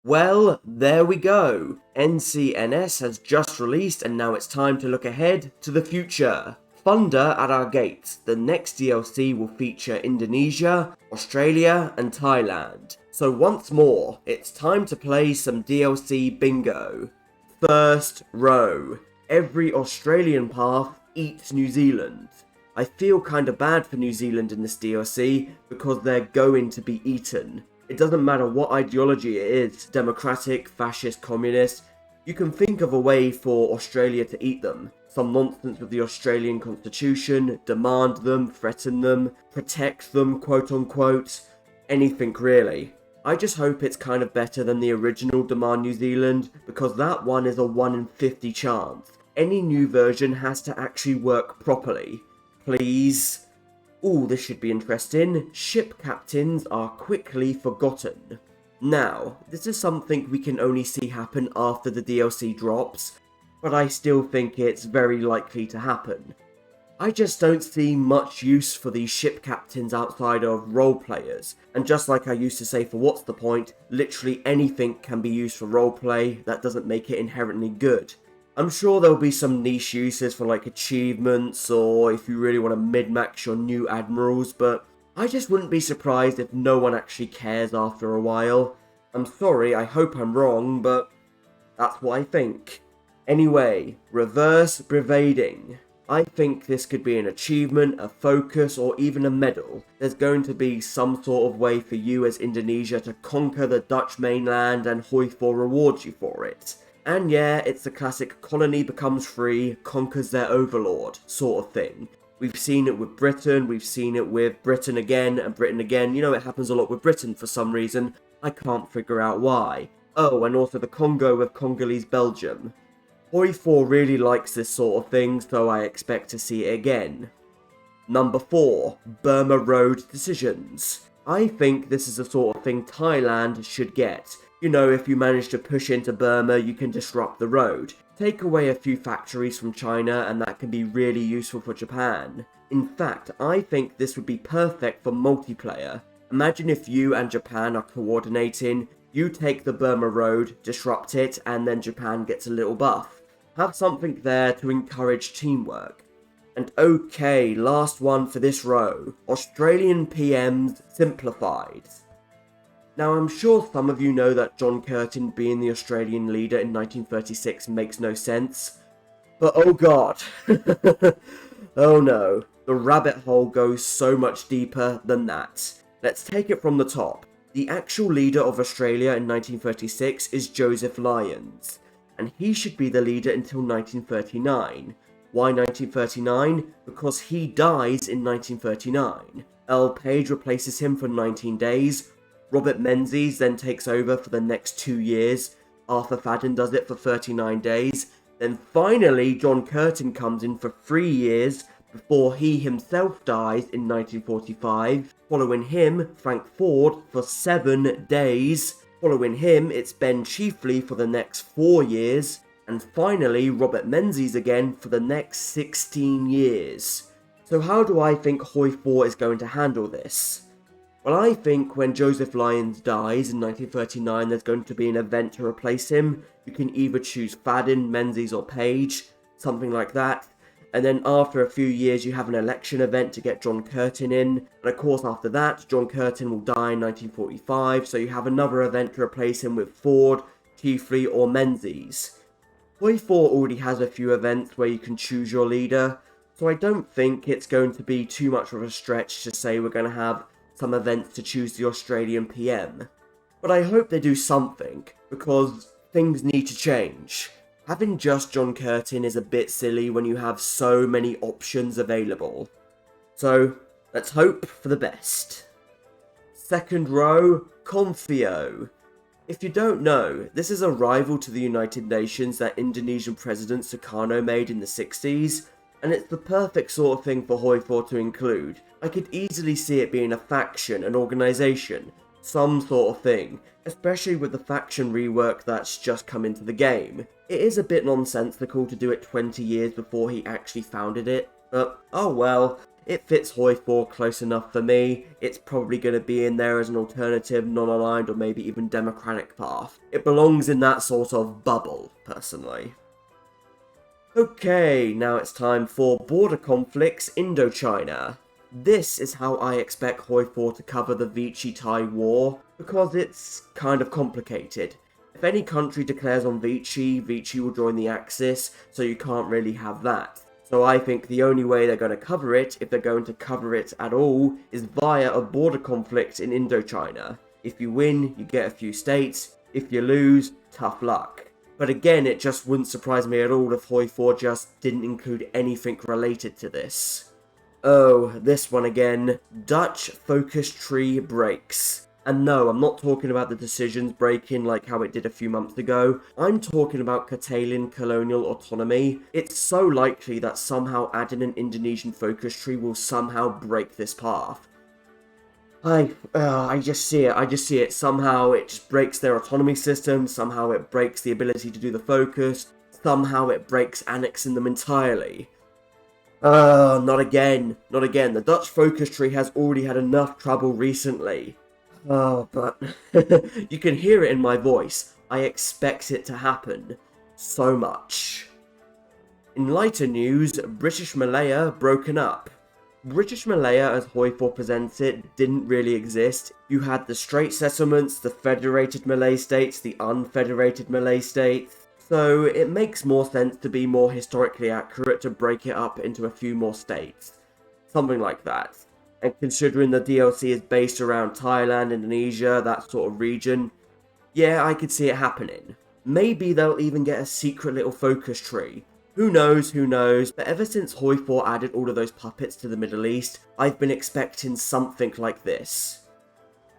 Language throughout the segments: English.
Well, there we go. NCNS has just released and now it's time to look ahead to the future. Thunder at our gates. The next DLC will feature Indonesia, Australia and Thailand. So once more, it's time to play some DLC bingo. First row. Every Australian path eats New Zealand. I feel kinda bad for New Zealand in this DLC because they're going to be eaten. It doesn't matter what ideology it is, democratic, fascist, communist, you can think of a way for Australia to eat them. Some nonsense with the Australian constitution, demand them, threaten them, protect them, quote unquote, anything really. I just hope it's kind of better than the original Demand New Zealand, because that one is a 1 in 50 chance. Any new version has to actually work properly. Please. Ooh, this should be interesting. Ship captains are quickly forgotten. Now, this is something we can only see happen after the DLC drops, but I still think it's very likely to happen. I just don't see much use for these ship captains outside of role players, and just like I used to say for What's the Point, literally anything can be used for roleplay, that doesn't make it inherently good. I'm sure there'll be some niche uses for like achievements or if you really want to min-max your new admirals, but I just wouldn't be surprised if no one actually cares after a while. I'm sorry, I hope I'm wrong, but that's what I think. Anyway, reverse bravading. I think this could be an achievement, a focus, or even a medal. There's going to be some sort of way for you as Indonesia to conquer the Dutch mainland and HOI4 rewards you for it. And yeah, it's the classic colony becomes free, conquers their overlord sort of thing. We've seen it with Britain, we've seen it with Britain again and Britain again. You know, it happens a lot with Britain for some reason. I can't figure out why. Oh, and also the Congo with Congolese Belgium. HOI4 really likes this sort of thing, so I expect to see it again. Number 4. Burma Road decisions. I think this is the sort of thing Thailand should get. You know, if you manage to push into Burma, you can disrupt the road. Take away a few factories from China and that can be really useful for Japan. In fact, I think this would be perfect for multiplayer. Imagine if you and Japan are coordinating, you take the Burma road, disrupt it, and then Japan gets a little buff. Have something there to encourage teamwork. And okay, last one for this row. Australian PMs simplified. Now, I'm sure some of you know that John Curtin being the Australian leader in 1936 makes no sense. But oh god. Oh no. The rabbit hole goes so much deeper than that. Let's take it from the top. The actual leader of Australia in 1936 is Joseph Lyons. And he should be the leader until 1939. Why 1939? Because he dies in 1939. Earl Page replaces him for 19 days. Robert Menzies then takes over for the next 2 years, Arthur Fadden does it for 39 days, then finally John Curtin comes in for 3 years before he himself dies in 1945, following him Frank Ford for 7 days, following him it's Ben Chiefeley for the next 4 years, and finally Robert Menzies again for the next 16 years. So how do I think HOI4 is going to handle this? Well, I think when Joseph Lyons dies in 1939, there's going to be an event to replace him. You can either choose Fadden, Menzies or Page, something like that. And then after a few years, you have an election event to get John Curtin in. And of course, after that, John Curtin will die in 1945, so you have another event to replace him with Ford, Chiefeley or Menzies. HOI4 already has a few events where you can choose your leader, so I don't think it's going to be too much of a stretch to say we're going to have some events to choose the Australian PM. But I hope they do something, because things need to change. Having just John Curtin is a bit silly when you have so many options available. So, let's hope for the best. Second row, Confio. If you don't know, this is a rival to the United Nations that Indonesian President Sukarno made in the 60s, and it's the perfect sort of thing for HOI4 to include. I could easily see it being a faction, an organisation, some sort of thing, especially with the faction rework that's just come into the game. It is a bit nonsensical to do it 20 years before he actually founded it, but oh well. it fits HOI4 close enough for me. It's probably going to be in there as an alternative, non-aligned, or maybe even democratic path. It belongs in that sort of bubble, personally. Okay, now it's time for Border Conflicts Indochina. This is how I expect HOI4 to cover the Vichy-Thai war, because it's kind of complicated. If any country declares on Vichy, Vichy will join the Axis, so you can't really have that. So I think the only way they're going to cover it, if they're going to cover it at all, is via a border conflict in Indochina. If you win, you get a few states. If you lose, tough luck. But again, it just wouldn't surprise me at all if HOI4 just didn't include anything related to this. Oh, this one again. Dutch focus tree breaks. And no, I'm not talking about the decisions breaking like how it did a few months ago. I'm talking about curtailing colonial autonomy. It's so likely that somehow adding an Indonesian focus tree will somehow break this path. I just see it. Somehow it just breaks their autonomy system, somehow it breaks the ability to do the focus, somehow it breaks annexing them entirely. Not again. The Dutch focus tree has already had enough trouble recently. But you can hear it in my voice. I expect it to happen. So much. In lighter news, British Malaya broken up. British Malaya, as HOI4 presents it, didn't really exist. You had the Strait Settlements, the Federated Malay States, the Unfederated Malay States. So it makes more sense to be more historically accurate to break it up into a few more states. Something like that. And considering the DLC is based around Thailand, Indonesia, that sort of region, yeah, I could see it happening. Maybe they'll even get a secret little focus tree. Who knows, but ever since HOI4 added all of those puppets to the Middle East, I've been expecting something like this.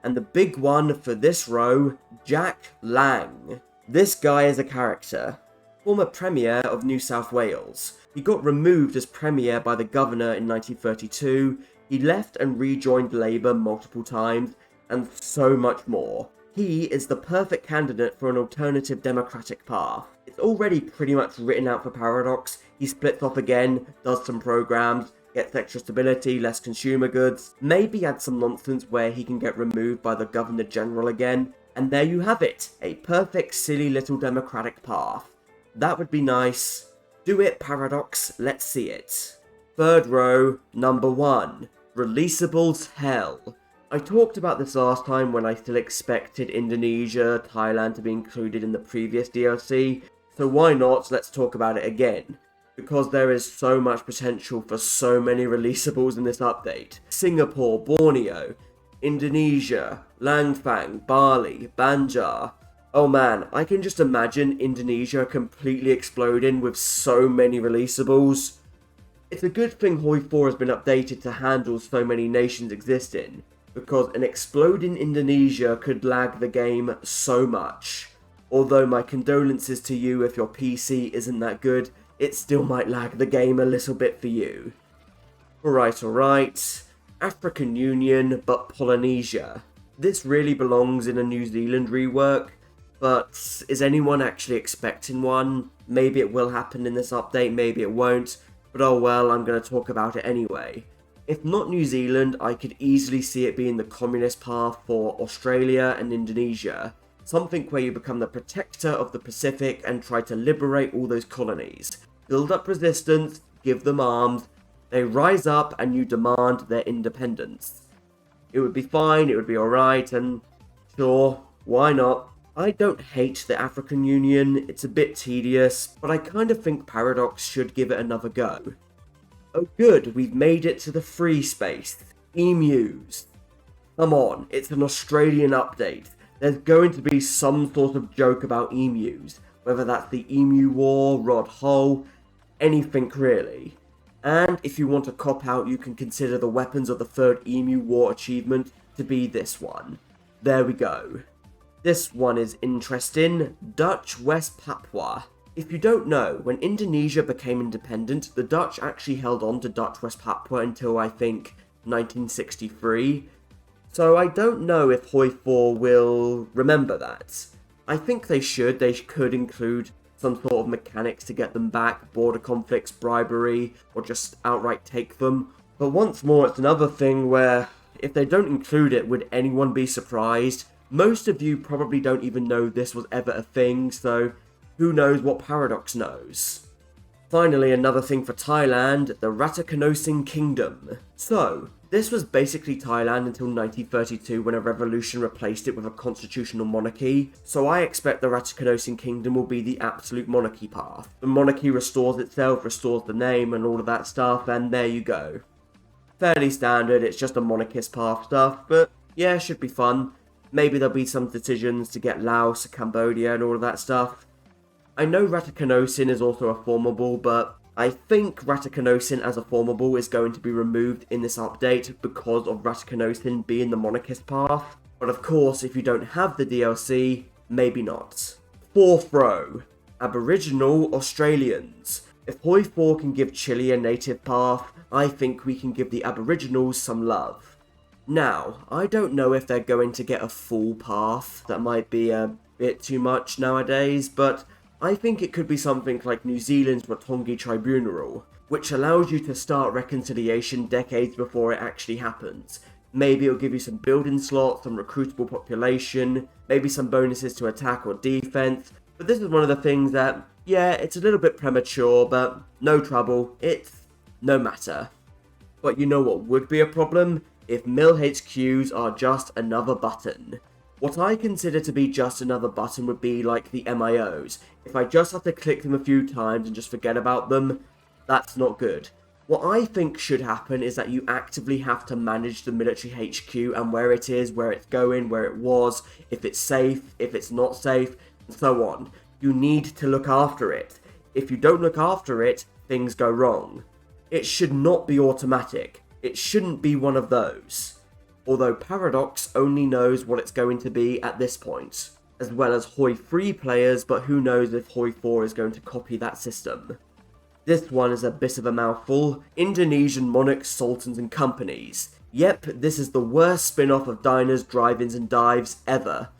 And the big one for this row, Jack Lang. This guy is a character. Former Premier of New South Wales. He got removed as Premier by the Governor in 1932, he left and rejoined Labour multiple times, and so much more. He is the perfect candidate for an alternative democratic path. It's already pretty much written out for Paradox. He splits off again, does some programs, gets extra stability, less consumer goods, maybe adds some nonsense where he can get removed by the Governor General again, and there you have it, a perfect silly little democratic path. That would be nice. Do it, Paradox, let's see it. Third row, number 1, Releasables Hell. I talked about this last time when I still expected Indonesia, Thailand to be included in the previous DLC, so why not, let's talk about it again. Because there is so much potential for so many releasables in this update. Singapore, Borneo, Indonesia, Langfang, Bali, Banjar. Oh man, I can just imagine Indonesia completely exploding with so many releasables. It's a good thing HOI4 has been updated to handle so many nations existing, because an exploding Indonesia could lag the game so much. Although my condolences to you if your PC isn't that good, it still might lag the game a little bit for you. Alright. African Union, but Polynesia. This really belongs in a New Zealand rework, but is anyone actually expecting one? Maybe it will happen in this update, maybe it won't, but oh well, I'm going to talk about it anyway. If not New Zealand, I could easily see it being the communist path for Australia and Indonesia. Something where you become the protector of the Pacific and try to liberate all those colonies. Build up resistance, give them arms, they rise up and you demand their independence. It would be fine, it would be alright, and sure, why not? I don't hate the African Union, it's a bit tedious, but I kind of think Paradox should give it another go. Oh good, we've made it to the free space. Emus. Come on, it's an Australian update. There's going to be some sort of joke about emus, whether that's the Emu War, Rod Hull, anything really. And if you want a cop-out, you can consider the Weapons of the Third Emu War achievement to be this one. There we go. This one is interesting. Dutch West Papua. If you don't know, when Indonesia became independent, the Dutch actually held on to Dutch West Papua until I think 1963. So I don't know if HOI4 will remember that. I think they should. They could include some sort of mechanics to get them back, border conflicts, bribery, or just outright take them. But once more, it's another thing where, if they don't include it, would anyone be surprised? Most of you probably don't even know this was ever a thing, so who knows what Paradox knows. Finally, another thing for Thailand, the Ratakanosing Kingdom. So, this was basically Thailand until 1932 when a revolution replaced it with a constitutional monarchy, so I expect the Ratakanosing Kingdom will be the absolute monarchy path. The monarchy restores itself, restores the name and all of that stuff, and there you go. Fairly standard, it's just a monarchist path stuff, but yeah, should be fun. Maybe there'll be some decisions to get Laos, Cambodia and all of that stuff. I know Ratakanosin is also a formable, but I think Ratakanosin as a formable is going to be removed in this update because of Ratakanosin being the monarchist path. But of course, if you don't have the DLC, maybe not. Fourth row, Aboriginal Australians. If HOI4 can give Chile a native path, I think we can give the Aboriginals some love. Now, I don't know if they're going to get a full path, that might be a bit too much nowadays, but I think it could be something like New Zealand's Ratongi Tribunal, which allows you to start reconciliation decades before it actually happens. Maybe it'll give you some building slots, some recruitable population, maybe some bonuses to attack or defense, but this is one of the things that, yeah, it's a little bit premature, but no trouble, it's no matter. But you know what would be a problem? If Mill HQs are just another button. What I consider to be just another button would be like the MIOs. If I just have to click them a few times and just forget about them, that's not good. What I think should happen is that you actively have to manage the military HQ and where it is, where it's going, where it was, if it's safe, if it's not safe, and so on. You need to look after it. If you don't look after it, things go wrong. It should not be automatic. It shouldn't be one of those. Although Paradox only knows what it's going to be at this point, as well as HOI3 players, but who knows if HOI4 is going to copy that system. This one is a bit of a mouthful. Indonesian monarchs, sultans and companies. Yep, this is the worst spin-off of diners, drive-ins and dives ever.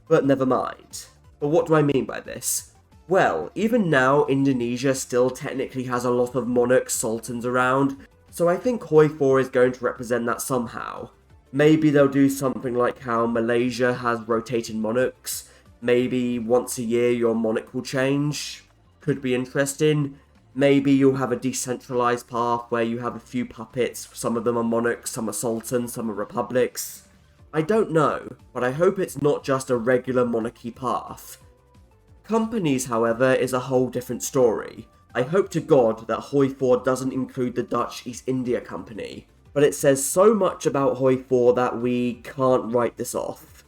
But never mind. But what do I mean by this? Well, even now Indonesia still technically has a lot of monarchs, sultans around, so I think HOI4 is going to represent that somehow. Maybe they'll do something like how Malaysia has rotating monarchs. Maybe once a year your monarch will change. Could be interesting. Maybe you'll have a decentralized path where you have a few puppets. Some of them are monarchs, some are sultans, some are republics. I don't know, but I hope it's not just a regular monarchy path. Companies, however, is a whole different story. I hope to God that HOI4 doesn't include the Dutch East India Company. But it says so much about HOI4 that we can't write this off.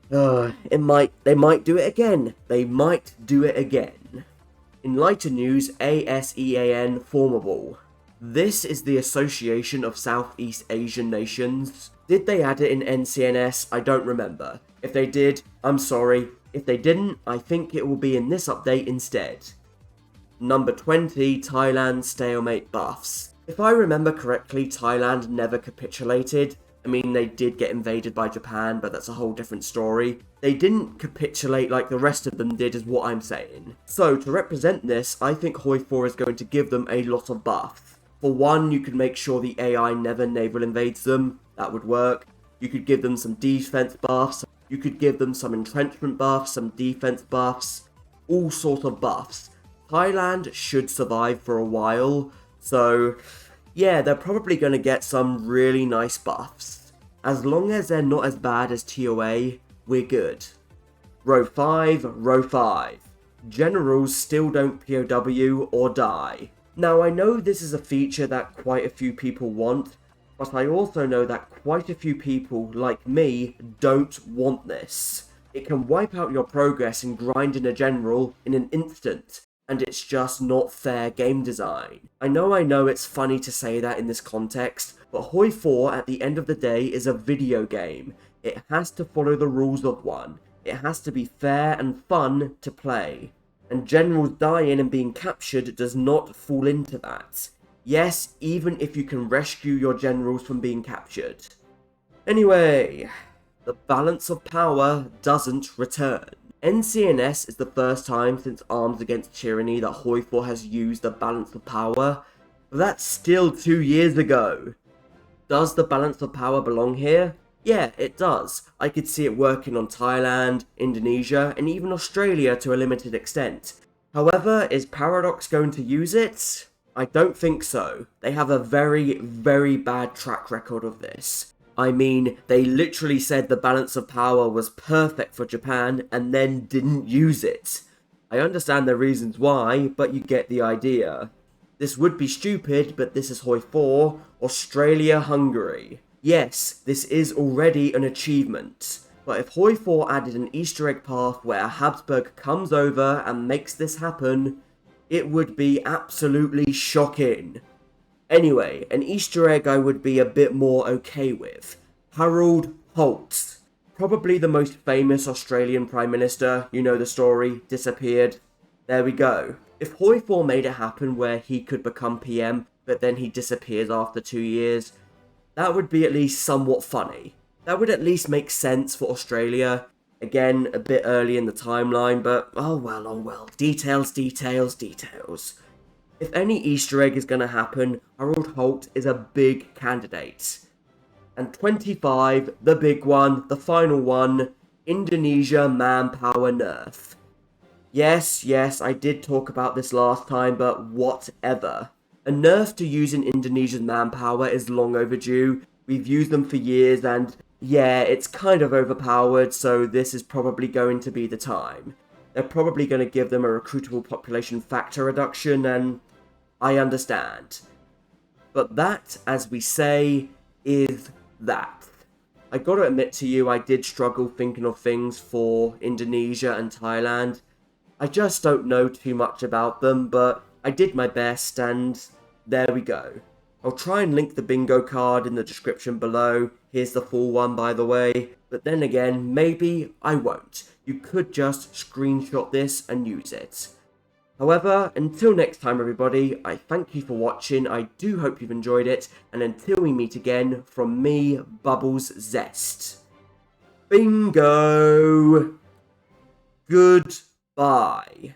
They might do it again. They might do it again. In lighter news, ASEAN Formable. This is the Association of Southeast Asian Nations. Did they add it in NCNS? I don't remember. If they did, I'm sorry. If they didn't, I think it will be in this update instead. Number 20, Thailand stalemate buffs. If I remember correctly, Thailand never capitulated. I mean, they did get invaded by Japan, but that's a whole different story. They didn't capitulate like the rest of them did, is what I'm saying. So, to represent this, I think HOI4 is going to give them a lot of buffs. For one, you could make sure the AI never naval invades them. That would work. You could give them some defense buffs. You could give them some entrenchment buffs, some defense buffs. All sorts of buffs. Thailand should survive for a while. So, yeah, they're probably going to get some really nice buffs. As long as they're not as bad as TOA, we're good. Row 5. Generals still don't POW or die. Now, I know this is a feature that quite a few people want, but I also know that quite a few people, like me, don't want this. It can wipe out your progress in grinding a general in an instant. And it's just not fair game design. I know it's funny to say that in this context, but HOI4 at the end of the day is a video game. It has to follow the rules of one. It has to be fair and fun to play. And generals dying and being captured does not fall into that. Yes, even if you can rescue your generals from being captured. Anyway, the balance of power doesn't return. NCNS is the first time since Arms Against Tyranny that HOI4 has used the balance of power. But that's still 2 years ago. Does the balance of power belong here? Yeah, it does. I could see it working on Thailand, Indonesia, and even Australia to a limited extent. However, is Paradox going to use it? I don't think so. They have a very, very bad track record of this. I mean, they literally said the balance of power was perfect for Japan and then didn't use it. I understand the reasons why, but you get the idea. This would be stupid, but this is HOI4, Australia-Hungary. Yes, this is already an achievement. But if HOI4 added an Easter egg path where a Habsburg comes over and makes this happen, it would be absolutely shocking. Anyway, an Easter egg I would be a bit more okay with. Harold Holt. Probably the most famous Australian Prime Minister, you know the story, disappeared. There we go. If HOI4 made it happen where he could become PM, but then he disappears after 2 years, that would be at least somewhat funny. That would at least make sense for Australia. Again, a bit early in the timeline, but oh well. Details, details, details. If any Easter egg is going to happen, Harold Holt is a big candidate. And 25, the big one, the final one, Indonesia manpower nerf. Yes, I did talk about this last time, but whatever. A nerf to using Indonesia's manpower is long overdue. We've used them for years and yeah, it's kind of overpowered, so this is probably going to be the time. They're probably going to give them a recruitable population factor reduction, and I understand. But that, as we say, is that. I gotta admit to you, I did struggle thinking of things for Indonesia and Thailand. I just don't know too much about them, but I did my best, and there we go. I'll try and link the bingo card in the description below. Here's the full one, by the way. But then again, maybe I won't. You could just screenshot this and use it. However, until next time everybody, I thank you for watching, I do hope you've enjoyed it, and until we meet again, from me, Bubbles Zest. Bingo! Goodbye.